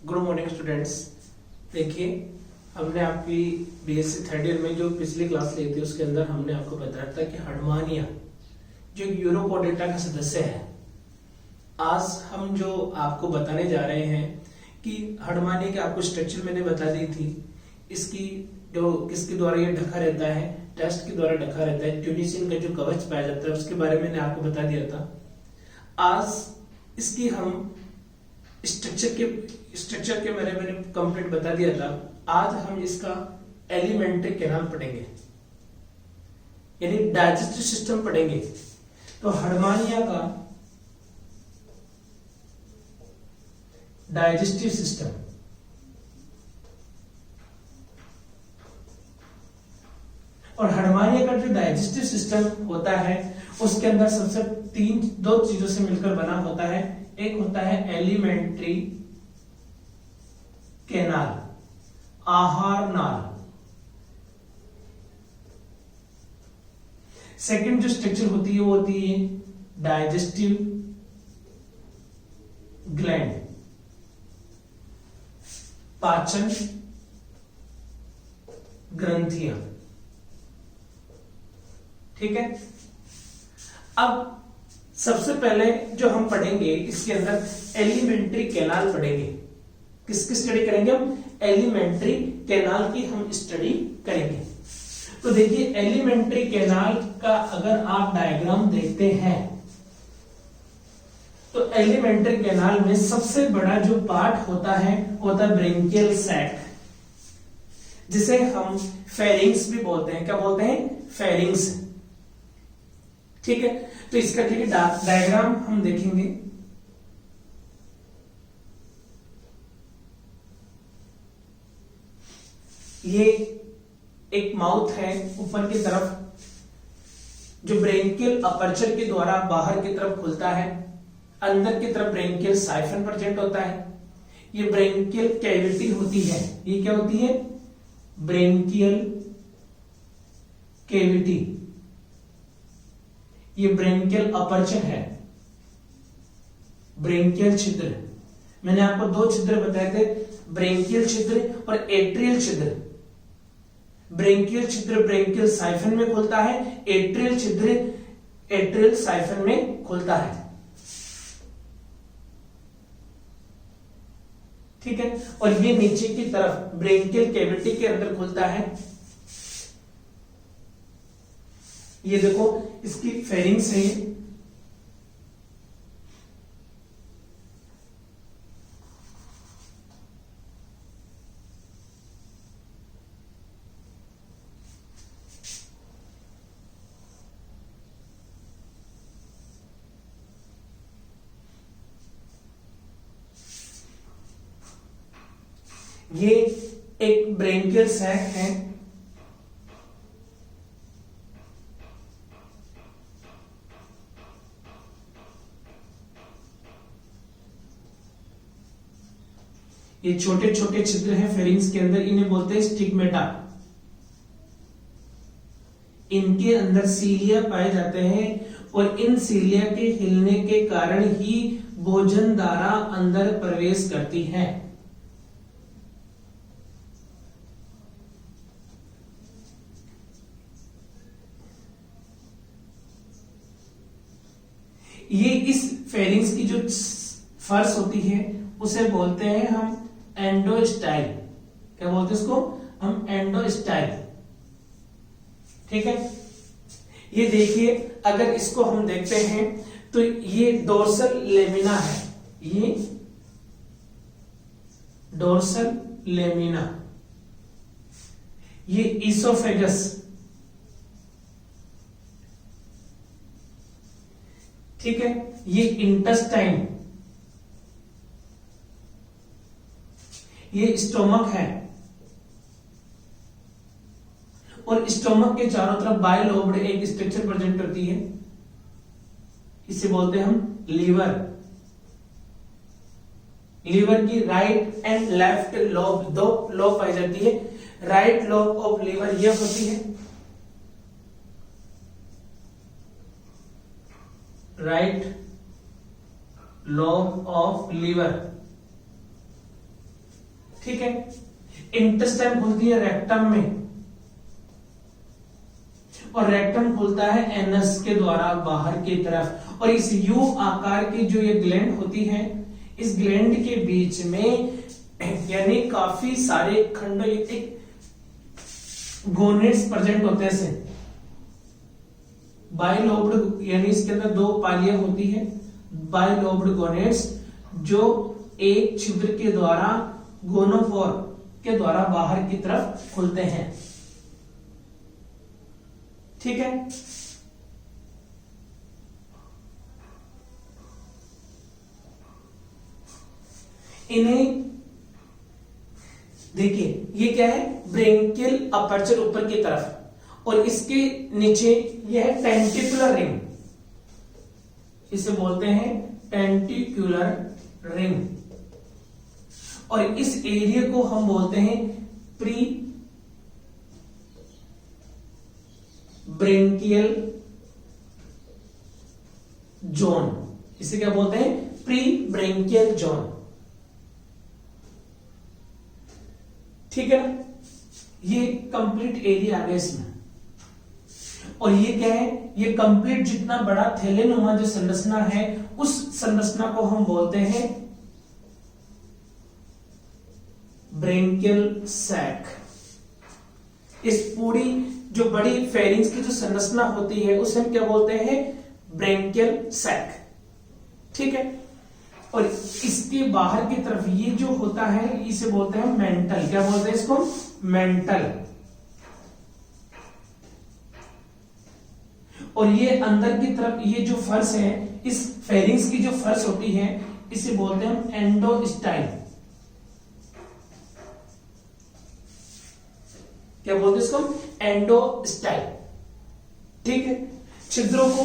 Good morning students. देखिए, हमने आपकी बीएससी थर्ड ईयर में जो पिछली क्लास ली थी उसके अंदर हमने आपको बताया था कि हर्डमानिया जो यूरोकोडेटा का सदस्य है। आज हम जो आपको बताने जा रहे हैं कि हर्डमानिया के आपको स्ट्रक्चर मैंने बता दी थी। इसकी जो किसके द्वारा ये ढका रहता है, टेस्ट के द्वारा ढका रहता है। ट्यूनिसिन का जो कवच पाया जाता है उसके बारे में मैंने आपको बता दिया था। आज इसकी हम स्ट्रक्चर के बारे में कंप्लीट बता दिया था। आज हम इसका एलिमेंट्री कैनाल पढ़ेंगे, यानी डाइजेस्टिव सिस्टम पढ़ेंगे। तो हर्डमानिया का डाइजेस्टिव सिस्टम, और हर्डमानिया का जो डाइजेस्टिव सिस्टम होता है उसके अंदर सबसे दो चीजों से मिलकर बना होता है। एक होता है एलिमेंट्री कैनाल, आहार नाल। सेकंड जो स्ट्रक्चर होती है वो होती है डाइजेस्टिव ग्लैंड, पाचन ग्रंथियां। ठीक है। अब सबसे पहले जो हम पढ़ेंगे इसके अंदर एलिमेंट्री कैनाल पढ़ेंगे। किसकी स्टडी करेंगे हम? एलिमेंट्री कैनाल की हम स्टडी करेंगे। तो देखिए, एलिमेंट्री कैनाल का अगर आप डायग्राम देखते हैं तो एलिमेंट्री कैनाल में सबसे बड़ा जो पार्ट होता है ब्रेंकियल सैक, जिसे हम फेरिंग्स भी बोलते हैं। क्या बोलते हैं? फेरिंग्स। ठीक है। तो इसका देखिए डायग्राम हम देखेंगे। ये एक माउथ है ऊपर की तरफ, जो ब्रेंकियल अपर्चर के द्वारा बाहर की तरफ खुलता है। अंदर की तरफ ब्रेंकियल साइफन प्रेजेंट होता है। ये ब्रेंकियल कैविटी होती है। ये क्या होती है? Branchial cavity. ये ब्रेंकियल अपर्चर है, ब्रेंकियल छिद्र। मैंने आपको दो छिद्र बताए थे, ब्रेंकियल छिद्र और एट्रियल छिद्र। ब्रेंकियल छिद्र ब्रेंकियल साइफन में खुलता है, एट्रियल छिद्र एट्रियल साइफन में खुलता है। ठीक है। और ये नीचे की तरफ ब्रेंकियल कैविटी के अंदर खुलता है। ये देखो, इसकी फेरिंग्स है। ये एक ब्रेंकियल सैक है। ये छोटे छोटे छिद्र हैं फेरिंग्स के अंदर, इन्हें बोलते हैं स्टिग्मेटा। इनके अंदर सीलिया पाए जाते हैं और इन सीलिया के हिलने के कारण ही भोजन धारा अंदर प्रवेश करती है। ये इस फेरिंग्स की जो फर्श होती है उसे बोलते हैं हम एंडोस्टाइल। क्या बोलते हैं इसको? हम एंडोस्टाइल। ठीक है। ये देखिए, अगर इसको हम देखते हैं तो ये डोर्सल लेमिना है। ये डोर्सल लेमिना, ये इसोफेगस। ठीक है। ये इंटेस्टाइन, ये स्टोमक है। और स्टोमक के चारों तरफ बाइलोब्ड एक स्ट्रक्चर प्रेजेंट करती है, इसे बोलते हैं हम लीवर। लीवर की राइट एंड लेफ्ट लोब, दो लोब पाई जाती है। राइट लोब ऑफ लीवर ये होती है, राइट लोब ऑफ लीवर। ठीक है। इंटेस्टाइन खुलती है रेक्टम में, और रेक्टम खुलता है एनस के द्वारा बाहर की तरफ। और इस यू आकार की जो ये ग्लैंड होती है, इस ग्लैंड के बीच में यानी काफी सारे खंडोयुक्त गोनेट्स प्रेजेंट होते हैं। बाइलोब्ड यानी इसके अंदर दो पालियां होती है, बाइलोब्ड गोनेट्स, जो एक छिद्र के द्वारा गोनोफोर के द्वारा बाहर की तरफ खुलते हैं। ठीक है। इन्हें देखिए, ये क्या है, ब्रेंकियल अपर्चर ऊपर की तरफ, और इसके नीचे यह है टेंटिकुलर रिंग, इसे बोलते हैं टेंटिकुलर रिंग। और इस एरिया को हम बोलते हैं प्री ब्रेंकियल जोन। इसे क्या बोलते हैं, प्री ब्रेंकियल जोन। ठीक है ना, ये कंप्लीट एरिया आ गया इसमें। और ये क्या है, ये कंप्लीट जितना बड़ा थैलेनुमा जो संरचना है, उस संरचना को हम बोलते हैं ब्रेंकियल सैक। इस पूरी जो बड़ी फेरिंग्स की जो संरचना होती है उसे हम क्या बोलते हैं, ब्रेंकियल सैक। ठीक है। और इसके बाहर की तरफ ये जो होता है, इसे बोलते हैं मेंटल। क्या बोलते हैं इसको, मेंटल। और ये अंदर की तरफ ये जो फर्श है, इस फेरिंग्स की जो फर्श होती है, इसे बोलते हैं एंडोस्टाइल। क्या बोलते हैं इसको, एंडोस्टाइल। ठीक है। छिद्रों को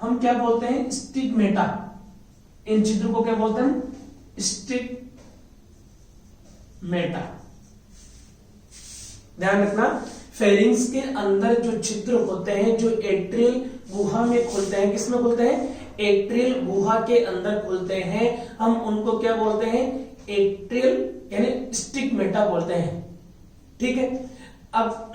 हम क्या बोलते हैं, स्टिग्मेटा। इन छिद्रों को क्या बोलते हैं, स्टिग्मेटा। ध्यान रखना, फेरिंग्स के अंदर जो छिद्र होते हैं, जो एट्रियल गुहा में खुलते हैं, किसमें खुलते हैं, एट्रियल गुहा के अंदर खुलते हैं, हम उनको क्या बोलते हैं, एट्रियल यानी स्टिग्मेटा बोलते हैं। ठीक है। अब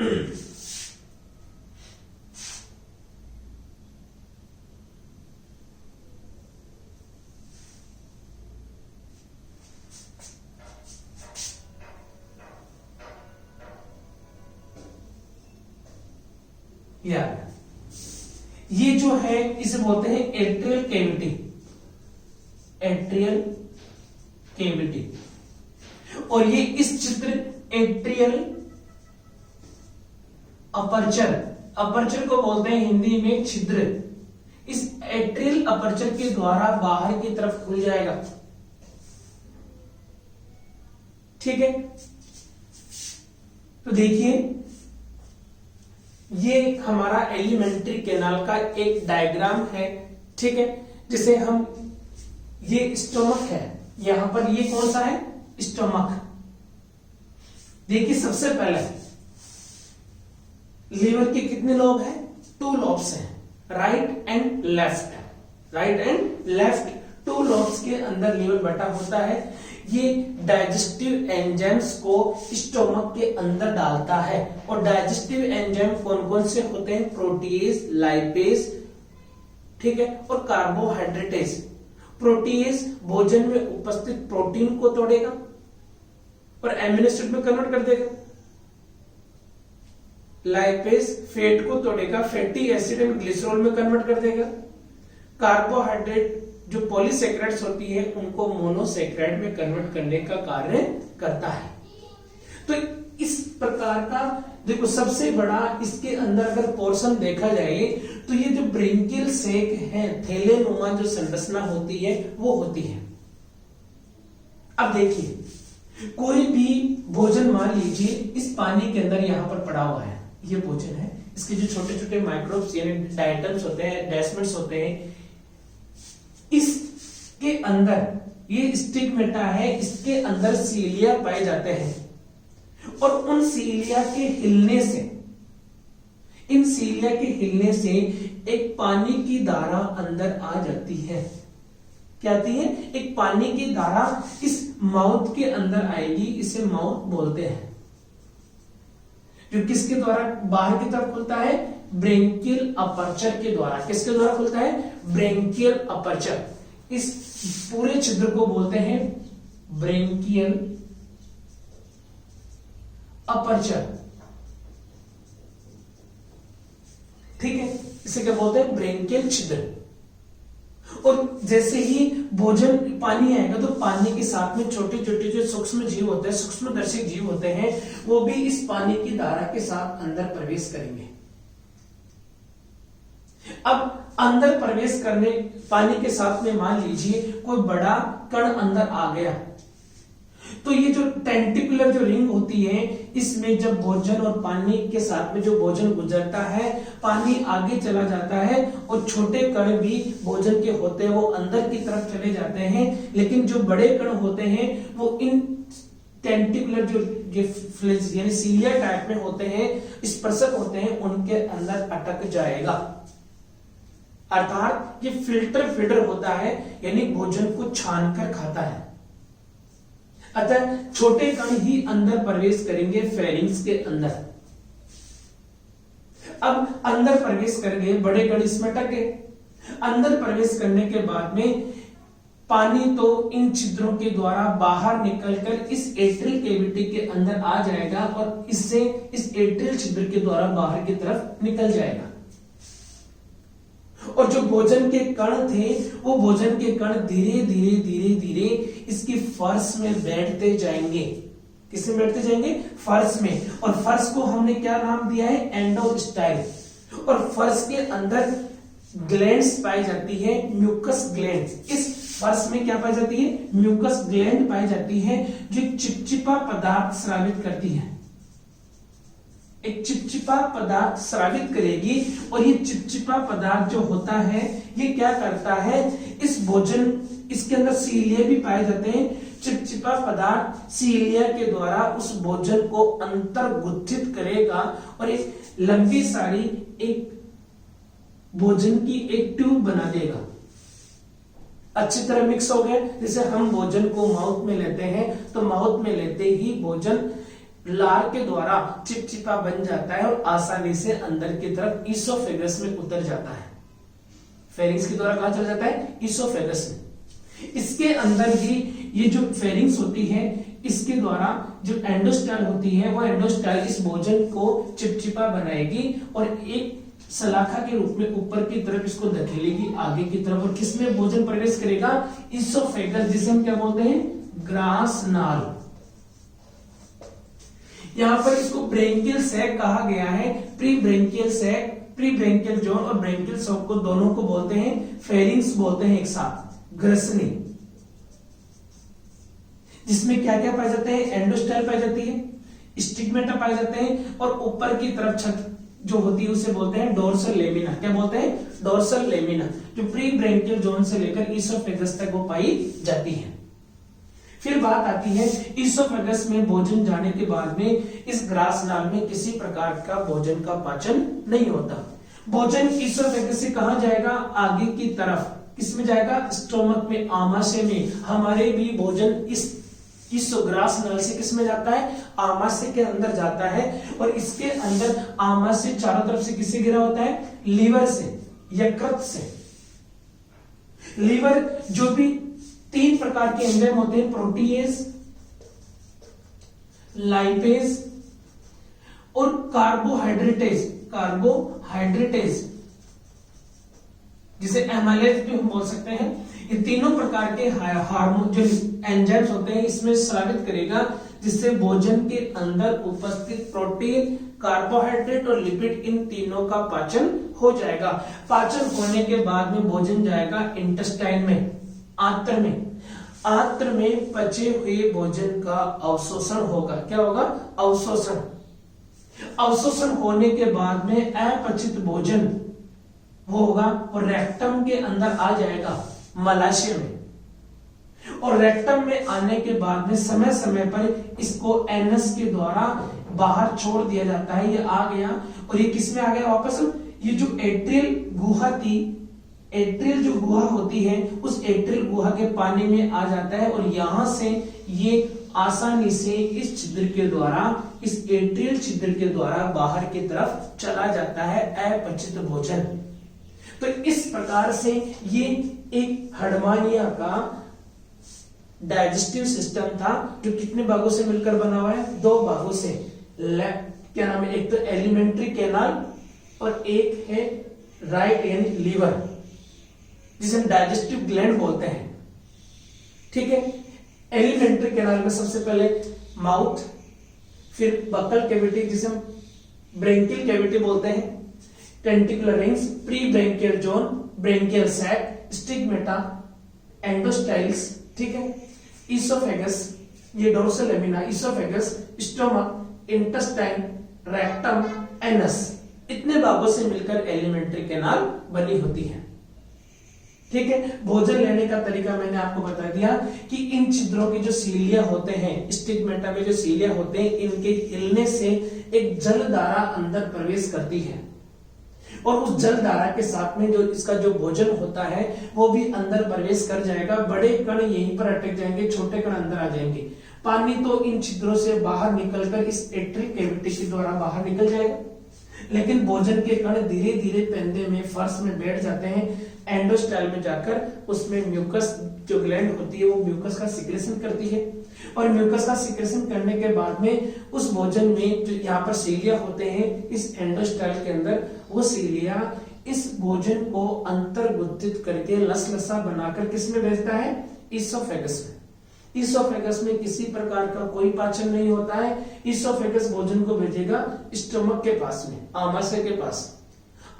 ये जो है इसे बोलते हैं एट्रियल कैविटी। Atrial cavity. और ये इस चित्र एट्रियल अपर्चर, अपर्चर को बोलते हैं हिंदी में छिद्र। इस एट्रियल अपर्चर के द्वारा बाहर की तरफ खुल जाएगा। ठीक है। तो देखिए, ये हमारा एलिमेंट्री कैनाल का एक डायग्राम है। ठीक है। जिसे हम, ये स्टोमक है, यहां पर ये कौन सा है, स्टोमक। देखिए, सबसे पहले लीवर के कितने लोब हैं, 2 लोब्स हैं, right and left. Right and left 2 lobes के अंदर लीवर बैठा होता है। ये डाइजेस्टिव एंजाइम्स को स्टोमक के अंदर डालता है। और डाइजेस्टिव एंजाइम कौन कौन से होते हैं, प्रोटीएज, लाइपेज, ठीक है, और कार्बोहाइड्रेटेज। प्रोटीएज भोजन में उपस्थित प्रोटीन को तोड़ेगा और एमिनो एसिड में कन्वर्ट कर देगा। लाइपेज फैट को तोड़ेगा, फैटी एसिड एंड ग्लिसरॉल में कन्वर्ट कर देगा। कार्बोहाइड्रेट जो पॉलीसेक्राइड्स होती है उनको मोनोसेक्राइड में कन्वर्ट करने का कार्य करता है। तो इस प्रकार का देखो, सबसे बड़ा इसके अंदर अगर पोर्शन देखा जाए तो ये जो ब्रेंकियल सैक है, थैलेनुमा जो संरचना होती है वो होती है। अब देखिए, कोई भी भोजन मान लीजिए इस पानी के अंदर यहां पर पड़ा हुआ है, ये भोजन है, इसके जो छोटे छोटे माइक्रोब्स यानी डायटम्स होते हैं, डेस्मेंट्स होते हैं, इसके अंदर ये स्टिग्मेटा है, इसके अंदर सीलिया पाए जाते हैं। और उन सीलिया के हिलने से, इन सीलिया के हिलने से एक पानी की धारा अंदर आ जाती है। क्या आती है, एक पानी की धारा इस माउथ के अंदर आएगी, इसे माउथ बोलते हैं, जो किसके द्वारा बाहर की तरफ खुलता है, ब्रेंकियल अपर्चर के द्वारा। किसके द्वारा खुलता है, ब्रेंकियल अपर्चर। इस पूरे छिद्र को बोलते हैं ब्रेंकियल अपर्चर, ठीक है, इसे क्या बोलते हैं, ब्रेंकियल छिद्र। और जैसे ही भोजन पानी आएगा तो पानी के साथ में छोटे छोटे जो सूक्ष्म जीव होते हैं, सूक्ष्मदर्शी जीव होते हैं, वो भी इस पानी की धारा के साथ अंदर प्रवेश करेंगे। अब अंदर प्रवेश करने पानी के साथ में मान लीजिए कोई बड़ा कण अंदर आ गया, तो ये जो टेंटिकुलर जो रिंग होती है, इसमें जब भोजन और पानी के साथ में जो भोजन गुजरता है, पानी आगे चला जाता है और छोटे कण भी भोजन के होते हैं वो अंदर की तरफ चले जाते हैं, लेकिन जो बड़े कण होते हैं वो इन टेंटिकुलर जो यानी सीलिया टाइप में होते हैं, स्पर्शक होते हैं, उनके अंदर अटक जाएगा। अर्थात ये फिल्टर फीडर होता है, यानी भोजन को छान कर खाता है। अतः छोटे कण ही अंदर प्रवेश करेंगे फेरिंग्स के अंदर। अब अंदर प्रवेश कर गए, बड़े कण इसमें अटक गए। अंदर प्रवेश करने के बाद में पानी तो इन छिद्रों के द्वारा बाहर निकलकर इस एट्रियल कैविटी के अंदर आ जाएगा और इससे इस एट्रियल छिद्र के द्वारा बाहर की तरफ निकल जाएगा। और जो भोजन के कण थे, वो भोजन के कण धीरे धीरे धीरे धीरे इसकी फर्श में बैठते जाएंगे। किसमें बैठते जाएंगे, फर्श में। और फर्श को हमने क्या नाम दिया है, एंडोस्टाइल। और फर्श के अंदर ग्लैंड्स पाई जाती है, म्यूकस ग्लैंड्स। इस फर्श में क्या पाई जाती है, म्यूकस ग्लैंड पाई जाती है, जो चिपचिपा पदार्थ स्रावित करती है। एक चिपचिपा पदार्थ स्रावित करेगी और ये चिपचिपा पदार्थ जो होता है, ये क्या करता है, इस भोजन, इसके अंदर सीलिया भी पाए जाते हैं। चिपचिपा पदार्थ सीलिया के द्वारा उस भोजन को अंतर्गुत्थित करेगा और एक लंबी सारी एक भोजन की एक ट्यूब बना देगा। अच्छी तरह मिक्स हो गया। जैसे हम भोजन को माउथ में लेते हैं, तो माउथ में लेते ही भोजन लार के द्वारा चिपचिपा बन जाता है और आसानी से अंदर की तरफ ईसोफेगस में उतर जाता है। फेरिंग्स के द्वारा कहां चला जाता है, ईसोफेगस में। इसके अंदर ही ये जो फेरिंग्स होती है, इसके द्वारा जो एंडोस्टाइल होती है, वो एंडोस्टाइल इस भोजन को चिपचिपा बनाएगी और एक सलाखा के रूप में ऊपर की तरफ इसको धकेलेगी आगे की तरफ। और किसमें भोजन प्रवेश करेगा, ईसोफेगस, जिसे हम क्या बोलते हैं, ग्रास नाल। यहां पर इसको ब्रेंकियल सैक कहा गया है। Pre branchial sac, pre branchial zone और ब्रेंकियल सैक को दोनों को बोलते हैं फेरिंग्स बोलते हैं एक साथ। ग्रसनी, जिसमें क्या क्या पाए जाते हैं, एंडोस्टाइल पाई जाती है, स्टिग्मेटा पाए जाते हैं और ऊपर की तरफ छत जो होती है उसे बोलते हैं डोर्सल लेमिना। क्या बोलते हैं, डोर्सल लेमिना, जो प्री ब्रेंकियल जोन से लेकर ईसोफेगस तक वो पाई जाती है। फिर बात आती है ईसोफेगस में भोजन जाने के बाद में इस ग्रास नाल में किसी प्रकार का भोजन का पाचन नहीं होता। भोजन ईसोफेगस से कहां जाएगा, आगे की तरफ। किसमें जाएगा, स्टोमक में, आमाशय में। हमारे भी भोजन इस ग्रास नाल से किसमें जाता है, आमाशय के अंदर जाता है। और इसके अंदर आमाशय चारों तरफ से किससे घिरा होता है, लीवर से, यकृत से। लीवर जो भी 3 प्रकार के एंजाइम होते हैं, प्रोटीएज, लाइपेज और कार्बोहाइड्रेटेज। कार्बोहाइड्रेटेज जिसे एमाइलेज भी हम बोल सकते हैं। ये तीनों प्रकार के हार्मोन जो एंजाइम्स होते हैं इसमें स्रावित करेगा, जिससे भोजन के अंदर उपस्थित प्रोटीन, कार्बोहाइड्रेट और लिपिड, इन तीनों का पाचन हो जाएगा। पाचन होने के बाद में भोजन जाएगा इंटेस्टाइन में, आंत्र में। आंत्र में पचे हुए भोजन का अवशोषण होगा। क्या होगा, अवशोषण। अवशोषण होने के बाद में अपचित भोजन होगा और रेक्टम के अंदर आ जाएगा, मलाशय में। और रेक्टम में आने के बाद में समय समय पर इसको एनस के द्वारा बाहर छोड़ दिया जाता है। ये आ गया और ये किसमें आ गया वापस, ये जो एट्रियल गुहा थी, एट्रियल जो गुहा होती है उस एट्रियल गुहा के पानी में आ जाता है और यहां से ये आसानी से इस छिद्र के द्वारा, इस एट्रियल छिद्र के द्वारा बाहर की तरफ चला जाता है अपचित भोजन। तो इस प्रकार से ये एक हडमानिया का डाइजेस्टिव सिस्टम था जो कितने भागों से मिलकर बना हुआ है? 2 भागों से। क्या नाम है? एक तो एलिमेंट्री कैनाल और एक है राइट यानी लीवर, जिसे हम डाइजेस्टिव ग्लैंड बोलते हैं। ठीक है, एलिमेंट्री कैनाल में सबसे पहले माउथ, फिर बकल कैविटी जिसे हम ब्रेंकियल कैविटी बोलते हैं, tentacular rings, pre branchial zone, branchial sac, stigmata, endostyles, ठीक है, इसोफेगस, ये dorsal lamina, oesophagus, stomach, intestine, rectum, anus, इतने भागों से मिलकर एलिमेंट्री कैनाल बनी होती है। ठीक है, भोजन लेने का तरीका मैंने आपको बता दिया कि इन छिद्रों के जो सीलिया होते हैं, स्टिग्मेटा में जो सीलिया होते हैं, इनके हिलने से एक जलधारा अंदर प्रवेश करती है और उस जलधारा के साथ में जो इसका जो भोजन होता है वो भी अंदर प्रवेश कर जाएगा। बड़े कण यहीं पर अटक जाएंगे, छोटे कण अंदर आ जाएंगे। पानी तो इन छिद्रों से बाहर निकलकर इस एट्रियल कैविटी के द्वारा बाहर निकल जाएगा, लेकिन भोजन के कण धीरे धीरे पेंदे में, फर्श में बैठ जाते हैं, एंडोस्टाइल में जाकर उसमें म्यूकस जो ग्लैंड होती है वो म्यूकस का सिक्रेशन करती है और म्यूकस का सिक्रेशन करने के बाद में उस भोजन में जो यहाँ पर सीलिया होते हैं इस एंडोस्टाइल के अंदर, वो सीलिया इस भोजन को अंतर्गुत्थित करके लसलसा बनाकर किस में भेजता है? इसोफेगस में। इसोफेगस में किसी प्रकार का कोई पाचन नहीं होता है। इसोफेगस भोजन को भेजेगा स्टमक के पास में, आमाशय के पास।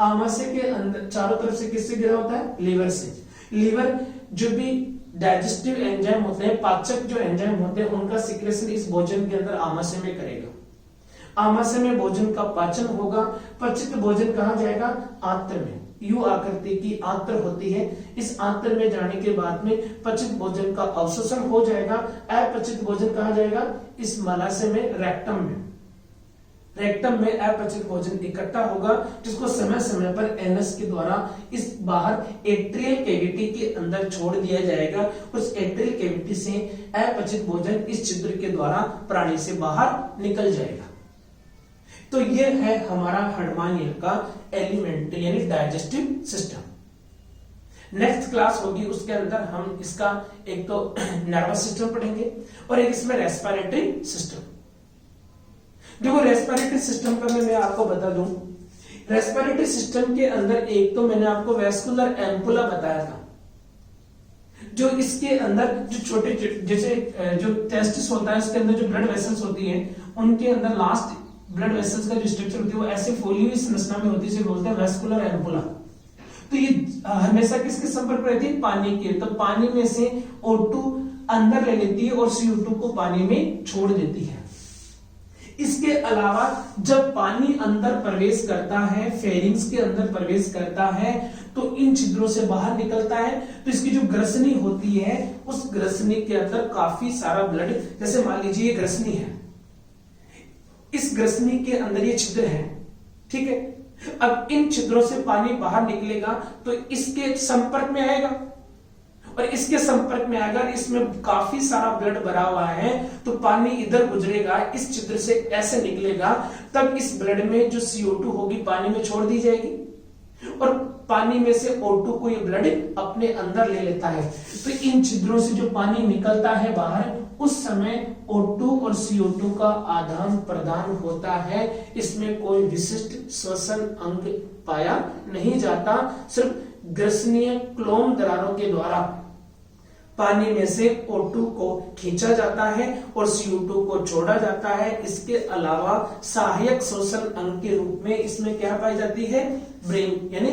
आमाशय के अंदर चारों तरफ से किससे घिरा होता है? लीवर से। लीवर जो भी डाइजेस्टिव एंजाइम होते हैं, पाचक जो एंजाइम होते हैं, उनका सिक्रेशन इस भोजन के अंदर आमाशय में करेगा। आमाशय में भोजन का पाचन होगा। पचित भोजन कहाँ जाएगा? आंत्र में। यू आकृति की आंत्र होती है। इस आंत्र में जाने के बाद में पचित भोजन का अवशोषण हो जाएगा। अपचित भोजन कहाँ जाएगा? इस मलाशय में, रेक्टम में। रेक्टम में अपचित भोजन इकट्ठा होगा, जिसको समय समय पर एनस के द्वारा इस बाहर एट्रियल कैविटी के अंदर छोड़ दिया जाएगा। उस एट्रियल कैविटी से अपचित भोजन इस छिद्र के द्वारा प्राणी से बाहर निकल जाएगा। तो यह है हमारा हडमानिया का एलिमेंट्री यानी डाइजेस्टिव सिस्टम। नेक्स्ट क्लास होगी, उसके अंदर हम इसका एक तो नर्वस सिस्टम पढ़ेंगे और एक इसमें रेस्पिरेटरी सिस्टम। देखो, रेस्पिरेटरी सिस्टम का मैं आपको बता दूं, रेस्पिरेटरी सिस्टम के अंदर एक तो मैंने आपको वेस्कुलर एम्पुला बताया था, जो इसके अंदर जो छोटे जैसे जो टेस्टिस होता है उसके अंदर जो ब्लड वेसल्स होती है, उनके अंदर लास्ट ब्लड वेसल्स का जो स्ट्रक्चर होती है वो ऐसे फैली हुई संरचना में होती है, इसे बोलते हैं वेस्कुलर एम्पुला। तो ये हमेशा किसके संपर्क में रहती है? पानी के। तो पानी में से O2 अंदर ले लेती है और CO2 को पानी में छोड़ देती है। इसके अलावा जब पानी अंदर प्रवेश करता है, फेरिंग्स के अंदर प्रवेश करता है, तो इन छिद्रों से बाहर निकलता है। तो इसकी जो ग्रसनी होती है, उस ग्रसनी के अंदर काफी सारा ब्लड, जैसे मान लीजिए ये ग्रसनी है, इस ग्रसनी के अंदर ये छिद्र है, ठीक है। अब इन छिद्रों से पानी बाहर निकलेगा तो इसके संपर्क में आएगा, और इसके संपर्क में आएगा, इसमें काफी सारा ब्लड भरा हुआ है, तो पानी इधर गुजरेगा, इस छिद्र से ऐसे निकलेगा, तब इस ब्लड में जो CO2 होगी पानी में छोड़ दी जाएगी और पानी में से O2 को ये ब्लड अपने अंदर ले लेता है। तो इन छिद्रों से जो पानी निकलता है बाहर, उस समय O2 और CO2 का आदान प्रदान होता है। इसमें कोई विशिष्ट श्वसन अंग पाया नहीं जाता, सिर्फ ग्रसनीय क्लोम दरारों के द्वारा पानी में से O2 को खींचा जाता है और CO2 को छोड़ा जाता है। इसके अलावा सहायक श्वसन अंग के रूप में इसमें क्या पाई जाती है? ब्रेन, यानी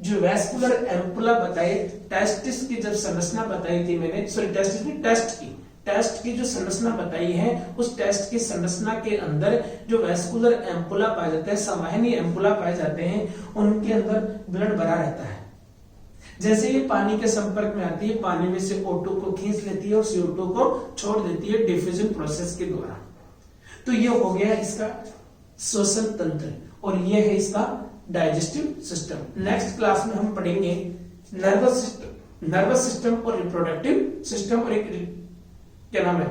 जो वेस्कुलर एम्पुला बताई, टेस्टिस की जब संरचना बताई थी मैंने, सॉरी टेस्टिस नहीं, टेस्ट की जो संरचना बताई है, उस टेस्ट की संरचना के अंदर जो वेस्कुलर एम्पुला पाए जाते हैं, संवाहनी एम्पुला पाए जाते हैं, उनके अंदर ब्लड भरा रहता है। जैसे ये पानी के संपर्क में आती है, पानी में से O2 को खींच लेती है और CO2 को छोड़ देती है डिफ्यूजन प्रोसेस के द्वारा। तो ये हो गया इसका श्वसन तंत्र और ये है इसका डाइजेस्टिव सिस्टम। नेक्स्ट क्लास में हम पढ़ेंगे नर्वस सिस्टम और रिप्रोडक्टिव सिस्टम और एक क्या नाम है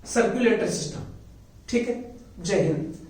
सर्कुलेटरी सिस्टम। ठीक है, जय हिंद।